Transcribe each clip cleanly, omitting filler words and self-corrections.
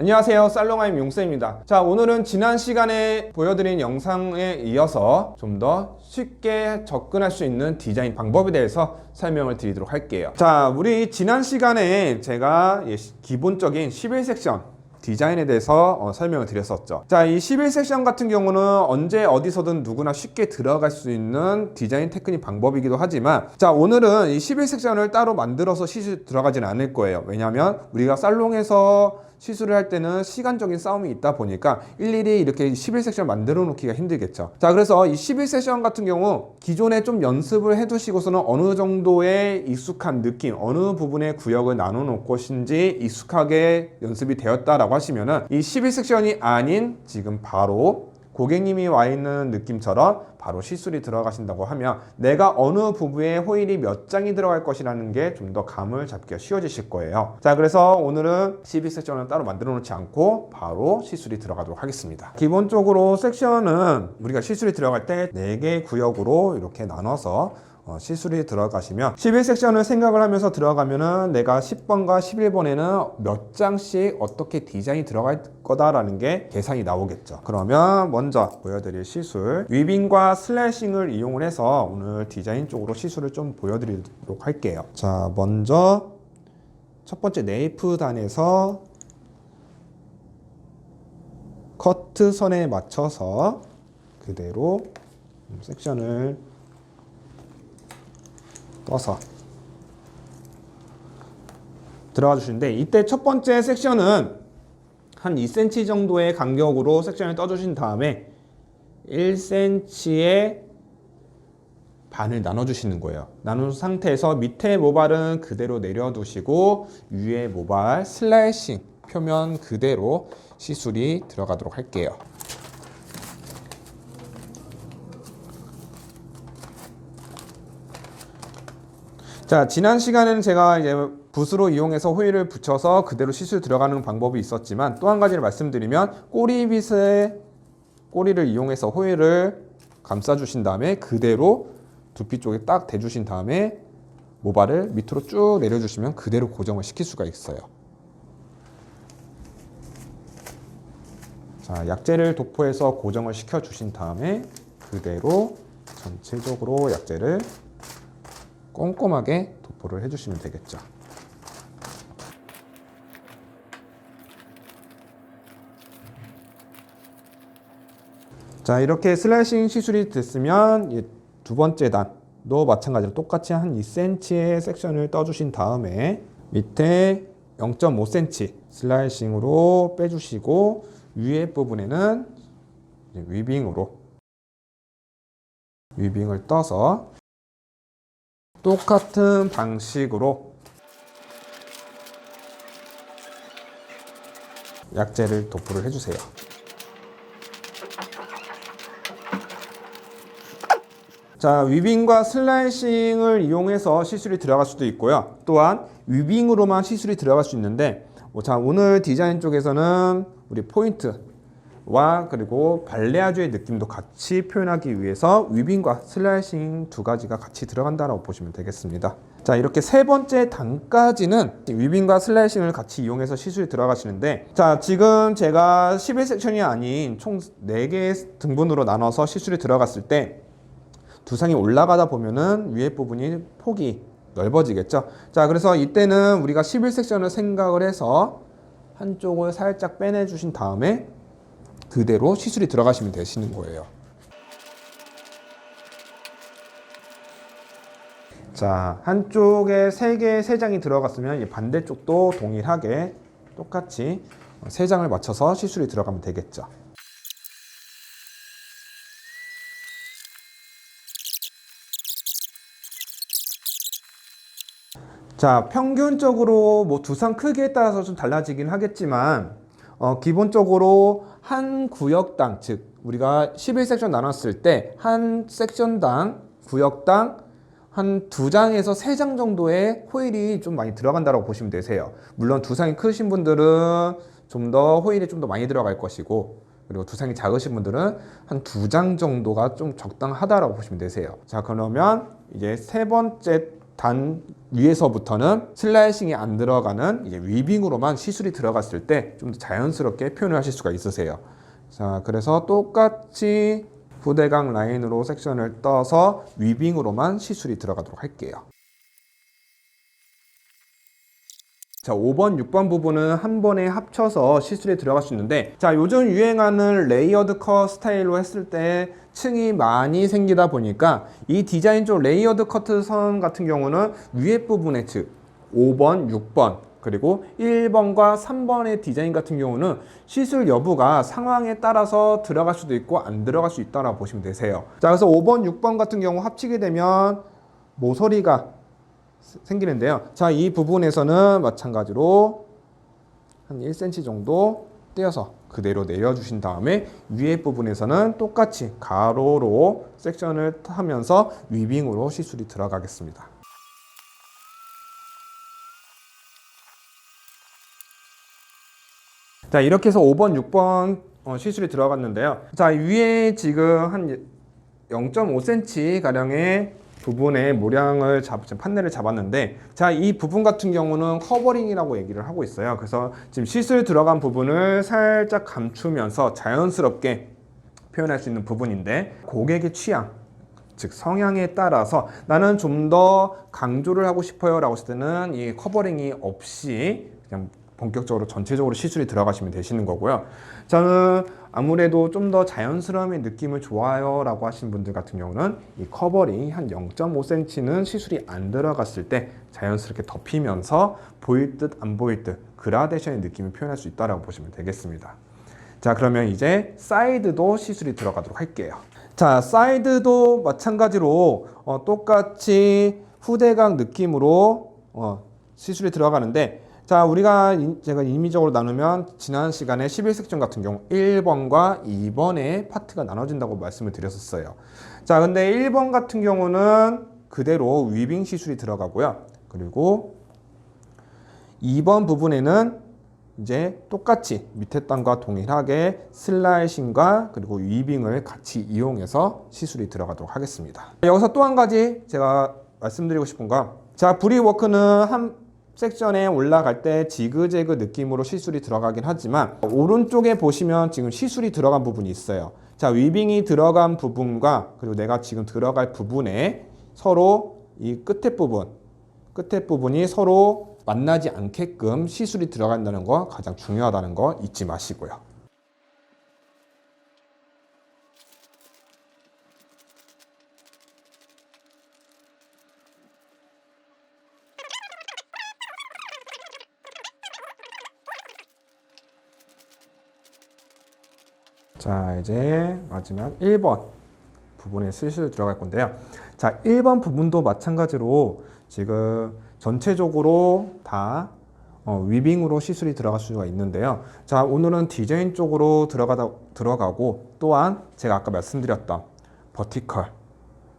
안녕하세요, 살롱아임 용쌤입니다. 자, 오늘은 지난 시간에 보여드린 영상에 이어서 좀 더 쉽게 접근할 수 있는 디자인 방법에 대해서 설명을 드리도록 할게요. 자, 우리 지난 시간에 제가 기본적인 11섹션 디자인에 대해서 설명을 드렸었죠. 자, 이 11섹션 같은 경우는 언제 어디서든 누구나 쉽게 들어갈 수 있는 디자인 테크닉 방법이기도 하지만, 자, 오늘은 이 11섹션을 따로 만들어서 시술 들어가지는 않을 거예요. 왜냐하면 우리가 살롱에서 시술을 할 때는 시간적인 싸움이 있다 보니까 일일이 이렇게 11섹션 만들어 놓기가 힘들겠죠. 자, 그래서 이 11섹션 같은 경우 기존에 좀 연습을 해 두시고서는 어느 정도의 익숙한 느낌, 어느 부분의 구역을 나눠 놓을 것인지 익숙하게 연습이 되었다라고 하시면은 이 11섹션이 아닌 지금 바로 고객님이 와 있는 느낌처럼 바로 시술이 들어가신다고 하면 내가 어느 부부에 호일이 몇 장이 들어갈 것이라는 게 좀 더 감을 잡기가 쉬워지실 거예요. 자, 그래서 오늘은 12섹션을 따로 만들어 놓지 않고 바로 시술이 들어가도록 하겠습니다. 기본적으로 섹션은 우리가 시술이 들어갈 때 4개의 구역으로 이렇게 나눠서 시술이 들어가시면 11섹션을 생각을 하면서 들어가면은 내가 10번과 11번에는 몇 장씩 어떻게 디자인이 들어갈 거다라는 게 계산이 나오겠죠. 그러면 먼저 보여드릴 시술, 위빙과 슬래싱을 이용을 해서 오늘 디자인 쪽으로 시술을 좀 보여드리도록 할게요. 자, 먼저 첫 번째 네이프 단에서 커트 선에 맞춰서 그대로 섹션을 떠서 들어가 주시는데, 이때 첫 번째 섹션은 한 2cm 정도의 간격으로 섹션을 떠 주신 다음에 1cm의 반을 나눠 주시는 거예요. 나눈 상태에서 밑에 모발은 그대로 내려 두시고 위에 모발 슬라이싱 표면 그대로 시술이 들어가도록 할게요. 자, 지난 시간에는 제가 이제 붓으로 이용해서 호일을 붙여서 그대로 시술 들어가는 방법이 있었지만, 또 한 가지를 말씀드리면 꼬리빗의 꼬리를 이용해서 호일을 감싸 주신 다음에 그대로 두피 쪽에 딱 대주신 다음에 모발을 밑으로 쭉 내려주시면 그대로 고정을 시킬 수가 있어요. 자, 약재를 도포해서 고정을 시켜 주신 다음에 그대로 전체적으로 약재를 꼼꼼하게 도포를 해주시면 되겠죠. 자, 이렇게 슬라이싱 시술이 됐으면 두 번째 단도 마찬가지로 똑같이 한 2cm의 섹션을 떠주신 다음에 밑에 0.5cm 슬라이싱으로 빼주시고 위에 부분에는 위빙을 떠서 똑같은 방식으로 약재를 도포를 해주세요. 자, 위빙과 슬라이싱을 이용해서 시술이 들어갈 수도 있고요. 또한 위빙으로만 시술이 들어갈 수 있는데, 자, 오늘 디자인 쪽에서는 우리 포인트와 그리고 발레아주의 느낌도 같이 표현하기 위해서 위빙과 슬라이싱 두 가지가 같이 들어간다라고 보시면 되겠습니다. 자, 이렇게 세 번째 단까지는 위빙과 슬라이싱을 같이 이용해서 시술이 들어가시는데, 자, 지금 제가 11섹션이 아닌 총 4개의 등분으로 나눠서 시술이 들어갔을 때 두상이 올라가다 보면은 위에 부분이 폭이 넓어지겠죠. 자, 그래서 이때는 우리가 11섹션을 생각을 해서 한쪽을 살짝 빼내 주신 다음에 그대로 시술이 들어가시면 되시는 거예요. 자, 한쪽에 3장이 들어갔으면 반대쪽도 동일하게 똑같이 3장을 맞춰서 시술이 들어가면 되겠죠. 자, 평균적으로 뭐 두상 크기에 따라서 좀 달라지긴 하겠지만, 기본적으로 한 구역당, 즉 우리가 11섹션 나눴을 때 한 섹션당, 구역당 한 2장에서 3장 정도의 호일이 좀 많이 들어간다고 보시면 되세요. 물론 두상이 크신 분들은 좀 더 호일이 좀 더 많이 들어갈 것이고, 그리고 두상이 작으신 분들은 한 2장 정도가 좀 적당하다라고 보시면 되세요. 자, 그러면 이제 세 번째 단 위에서부터는 슬라이싱이 안 들어가는 이제 위빙으로만 시술이 들어갔을 때 좀 더 자연스럽게 표현을 하실 수가 있으세요. 자, 그래서 똑같이 후대각 라인으로 섹션을 떠서 위빙으로만 시술이 들어가도록 할게요. 자, 5번, 6번 부분은 한 번에 합쳐서 시술이 들어갈 수 있는데, 자, 요즘 유행하는 레이어드 컷 스타일로 했을 때 층이 많이 생기다 보니까 이 디자인 쪽 레이어드 커트 선 같은 경우는 위에 부분에, 즉 5번, 6번 그리고 1번과 3번의 디자인 같은 경우는 시술 여부가 상황에 따라서 들어갈 수도 있고 안 들어갈 수 있다고 보시면 되세요. 자, 그래서 5번, 6번 같은 경우 합치게 되면 모서리가 생기는데요. 자, 이 부분에서는 마찬가지로 한 1cm 정도 떼어서 그대로 내려주신 다음에 위에 부분에서는 똑같이 가로로 섹션을 하면서 위빙으로 시술이 들어가겠습니다. 자, 이렇게 해서 5번, 6번 시술이 들어갔는데요. 자, 위에 지금 한 0.5cm 가량의 부분의 모량을 판넬을 잡았는데, 자, 이 부분 같은 경우는 커버링이라고 얘기를 하고 있어요. 그래서 지금 시술 들어간 부분을 살짝 감추면서 자연스럽게 표현할 수 있는 부분인데, 고객의 취향, 즉 성향에 따라서 나는 좀 더 강조를 하고 싶어요 라고 했을 때는 이 커버링이 없이 그냥 본격적으로 전체적으로 시술이 들어가시면 되시는 거고요. 저는 아무래도 좀 더 자연스러움의 느낌을 좋아요 라고 하신 분들 같은 경우는 이 커버링 한 0.5cm는 시술이 안 들어갔을 때 자연스럽게 덮이면서 보일 듯 안 보일 듯 그라데이션의 느낌을 표현할 수 있다고 보시면 되겠습니다. 자, 그러면 이제 사이드도 시술이 들어가도록 할게요. 자, 사이드도 마찬가지로 똑같이 후대각 느낌으로 시술이 들어가는데, 자, 제가 임의적으로 나누면 지난 시간에 11섹션 같은 경우 1번과 2번의 파트가 나눠진다고 말씀을 드렸었어요. 자, 근데 1번 같은 경우는 그대로 위빙 시술이 들어가고요. 그리고 2번 부분에는 이제 똑같이 밑에 단과 동일하게 슬라이싱과 그리고 위빙을 같이 이용해서 시술이 들어가도록 하겠습니다. 여기서 또 한 가지 제가 말씀드리고 싶은 건, 자, 브리워크는 한 섹션에 올라갈 때 지그재그 느낌으로 시술이 들어가긴 하지만 오른쪽에 보시면 지금 시술이 들어간 부분이 있어요. 자, 위빙이 들어간 부분과 그리고 내가 지금 들어갈 부분에 서로 이 끝에 부분이 서로 만나지 않게끔 시술이 들어간다는 거 가장 중요하다는 거 잊지 마시고요. 자, 이제 마지막 1번 부분에 슬슬 들어갈 건데요. 자, 1번 부분도 마찬가지로 지금 전체적으로 다 위빙으로 시술이 들어갈 수가 있는데요. 자, 오늘은 디자인 쪽으로 들어가고 또한 제가 아까 말씀드렸던 버티컬,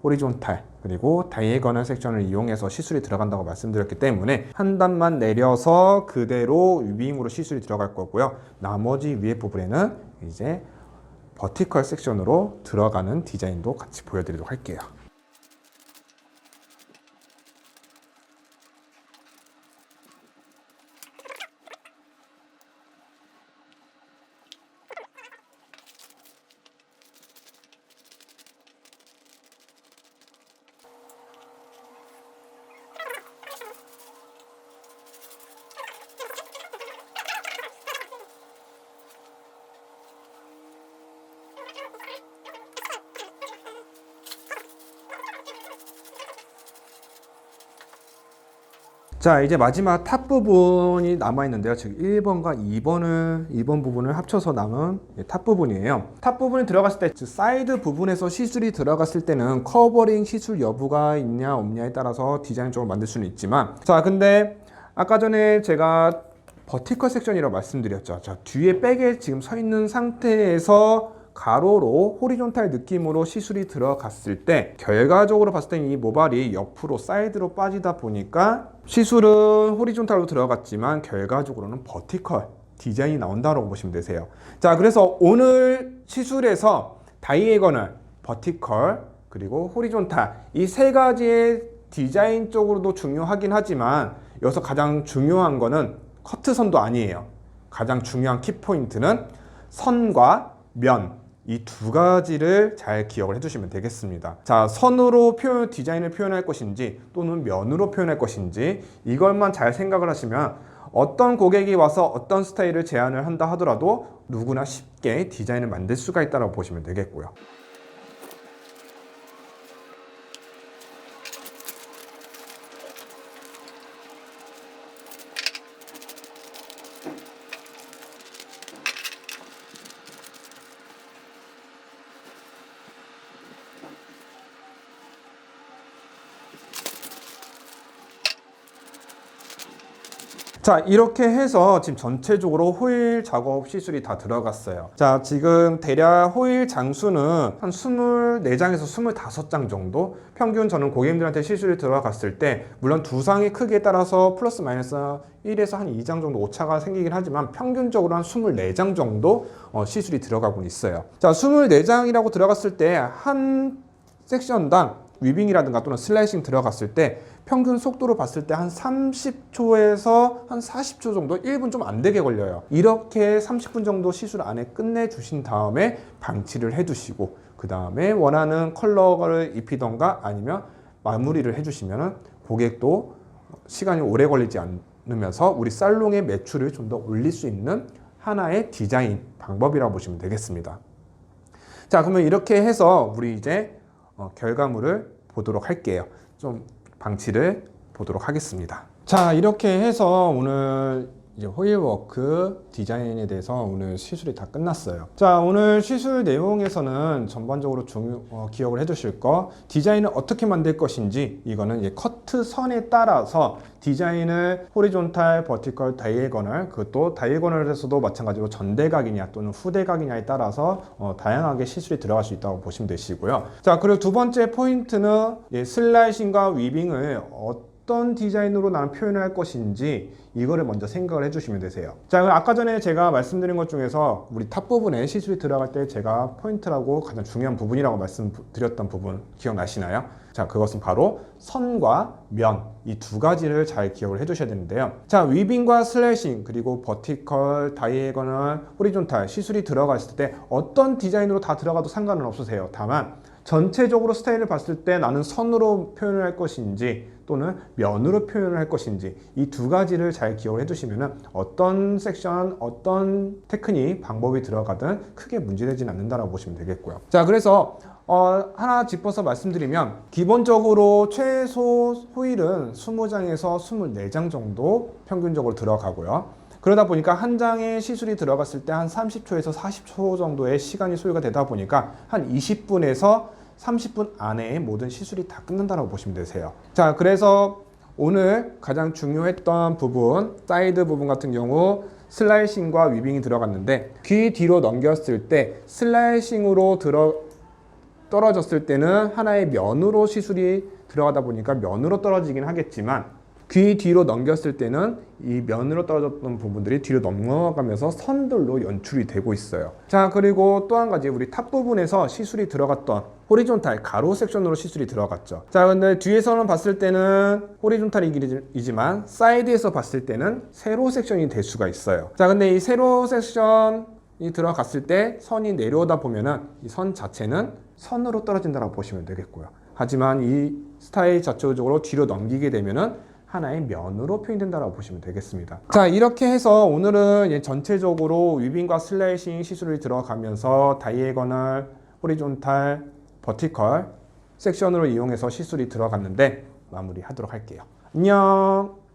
호리존탈, 그리고 다이애거널 섹션을 이용해서 시술이 들어간다고 말씀드렸기 때문에 한 단만 내려서 그대로 위빙으로 시술이 들어갈 거고요. 나머지 위에 부분에는 이제 버티컬 섹션으로 들어가는 디자인도 같이 보여드리도록 할게요. 자, 이제 마지막 탑 부분이 남아있는데요. 즉 1번과 2번 부분을 합쳐서 남은 탑 부분이에요. 탑 부분이 들어갔을 때, 즉 사이드 부분에서 시술이 들어갔을 때는 커버링 시술 여부가 있냐 없냐에 따라서 디자인적으로 만들 수는 있지만, 자, 근데 아까 전에 제가 버티컬 섹션이라고 말씀드렸죠. 자, 뒤에 백에 지금 서 있는 상태에서 가로로 호리존탈 느낌으로 시술이 들어갔을 때 결과적으로 봤을 때 이 모발이 옆으로 사이드로 빠지다 보니까 시술은 호리존탈로 들어갔지만 결과적으로는 버티컬 디자인이 나온다고 보시면 되세요. 자, 그래서 오늘 시술에서 다이애거널, 버티컬, 그리고 호리존탈 이 세 가지의 디자인 쪽으로도 중요하긴 하지만 여기서 가장 중요한 거는 커트선도 아니에요. 가장 중요한 키포인트는 선과 면, 이 두 가지를 잘 기억을 해주시면 되겠습니다. 자, 선으로 디자인을 표현할 것인지 또는 면으로 표현할 것인지 이것만 잘 생각을 하시면 어떤 고객이 와서 어떤 스타일을 제안을 한다 하더라도 누구나 쉽게 디자인을 만들 수가 있다고 보시면 되겠고요. 자, 이렇게 해서 지금 전체적으로 호일 작업 시술이 다 들어갔어요. 자, 지금 대략 호일 장수는 한 24장에서 25장 정도? 평균 저는 고객님들한테 시술이 들어갔을 때 물론 두상의 크기에 따라서 플러스 마이너스 1에서 한 2장 정도 오차가 생기긴 하지만 평균적으로 한 24장 정도 시술이 들어가고 있어요. 자, 24장이라고 들어갔을 때 한 섹션당 위빙이라든가 또는 슬라이싱 들어갔을 때 평균 속도로 봤을 때 한 30초에서 한 40초 정도, 1분 좀 안 되게 걸려요. 이렇게 30분 정도 시술 안에 끝내주신 다음에 방치를 해두시고 그 다음에 원하는 컬러를 입히던가 아니면 마무리를 해주시면 고객도 시간이 오래 걸리지 않으면서 우리 살롱의 매출을 좀 더 올릴 수 있는 하나의 디자인 방법이라고 보시면 되겠습니다. 자, 그러면 이렇게 해서 우리 이제 결과물을 보도록 할게요. 좀 방치를 보도록 하겠습니다. 자, 이렇게 해서 오늘 이제 호일워크 디자인에 대해서 오늘 시술이 다 끝났어요. 자, 오늘 시술 내용에서는 전반적으로 기억을 해두실 거, 디자인을 어떻게 만들 것인지 이거는 이제 커트 선에 따라서 디자인을 호리존탈, 버티컬, 다이애고널, 그것도 다이애고널에서도 마찬가지로 전대각이냐 또는 후대각이냐에 따라서 다양하게 시술이 들어갈 수 있다고 보시면 되시고요. 자, 그리고 두 번째 포인트는 슬라이싱과 위빙을 어떤 디자인으로 나는 표현할 것인지 이거를 먼저 생각을 해주시면 되세요. 자, 아까 전에 제가 말씀드린 것 중에서 우리 탑 부분에 시술이 들어갈 때 제가 포인트라고 가장 중요한 부분이라고 말씀드렸던 부분 기억나시나요? 자, 그것은 바로 선과 면, 이 두 가지를 잘 기억을 해두셔야 되는데요. 자, 위빙과 슬래싱 그리고 버티컬, 다이애고널, 호리존탈 시술이 들어갔을 때 어떤 디자인으로 다 들어가도 상관은 없으세요. 다만 전체적으로 스타일을 봤을 때 나는 선으로 표현을 할 것인지 또는 면으로 표현을 할 것인지 이 두 가지를 잘 기억을 해두시면 어떤 섹션, 어떤 테크닉, 방법이 들어가든 크게 문제되지는 않는다고 보시면 되겠고요. 자, 그래서 하나 짚어서 말씀드리면 기본적으로 최소 호일은 20장에서 24장 정도 평균적으로 들어가고요. 그러다 보니까 한 장의 시술이 들어갔을 때 한 30초에서 40초 정도의 시간이 소요가 되다 보니까 한 20분에서 30분 안에 모든 시술이 다 끝난다고 보시면 되세요. 자, 그래서 오늘 가장 중요했던 부분, 사이드 부분 같은 경우 슬라이싱과 위빙이 들어갔는데 귀 뒤로 넘겼을 때 슬라이싱으로 떨어졌을 때는 하나의 면으로 시술이 들어가다 보니까 면으로 떨어지긴 하겠지만 귀 뒤로 넘겼을 때는 이 면으로 떨어졌던 부분들이 뒤로 넘어가면서 선들로 연출이 되고 있어요. 자, 그리고 또 한 가지 우리 탑 부분에서 시술이 들어갔던 호리존탈 가로 섹션으로 시술이 들어갔죠. 자, 근데 뒤에서는 봤을 때는 호리존탈이지만 사이드에서 봤을 때는 세로 섹션이 될 수가 있어요. 자, 근데 이 세로 섹션이 들어갔을 때 선이 내려오다 보면은 이 선 자체는 선으로 떨어진다고 보시면 되겠고요. 하지만 이 스타일 자체적으로 뒤로 넘기게 되면은 하나의 면으로 표현된다고 보시면 되겠습니다. 자, 이렇게 해서 오늘은 전체적으로 위빙과 슬라이싱 시술이 들어가면서 다이애고널, 호리존탈, 버티컬 섹션으로 이용해서 시술이 들어갔는데 마무리하도록 할게요. 안녕.